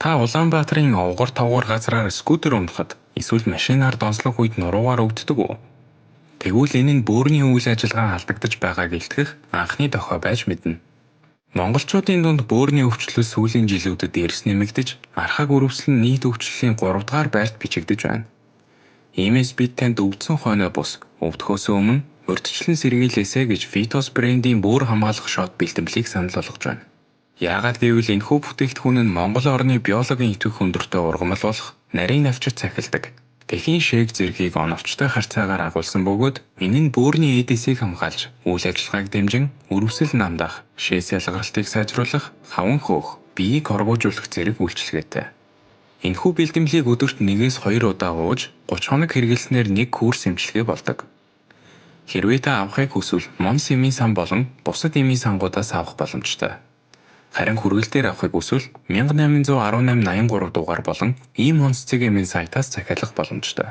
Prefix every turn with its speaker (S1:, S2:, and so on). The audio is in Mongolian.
S1: Та Улаанбаатарын овгор товгор газраар скутер унахад эсвэл машинаар донслох үед нуруугаар өвддөг үү? Тэгвэл энэ нь бөөрийн үйл ажиллагаа алдагдаж байгааг илтгэх анхны дохой байж мэднэ. Монголчуудын дунд бөөрийн өвчлөл сүүлийн жилүүдэд эрс нэмэгдэж, архаг үрвэсэл нь нийт өвчлөлийн 3 дугаар байрт бичигдэж байна. Иймээс бид танд өвдсөн хойноо бус, өвдөхөөс өмнө урьдчилан сэргийлээсэй гэж Phytos брендийн бөөр хамгаалах шот бэлтгэлийг санал болгож байна. Яагаад гэвэл энэхүү бүтээгдэхүүн нь Монгол орны биологийн идэвх өндөртэй ургамал болох нарийн навчид цахилдаг. Тэхийн шээг зэргийг оновчтой харьцаагаар агуулсан бөгөөд энэ нь бөөрийн эдисийг хамгаалж, үйл ажиллагааг дэмжин, үрвэсэл намдах, шээс ялгарлтыг сайжруулах, хаван хөөх, биеийг хоргоожуулах зэрэг үйлчилгээтэй. Энэхүү бэлтгэлийг өдөрт 1-2 удаа ууж, 30 хоног хэрэглэснээр 1 курс эмчилгээ болдог. Хэрвээ та авахыг хүсвэл Монс эмийн сан болон бусад эмийн сангуудаас авах боломжтой. Харин хүргэлтээр авахыг хүсвэл 181883 дугаар болон ийм онццэг эмийн сайтаас захиалах боломжтой.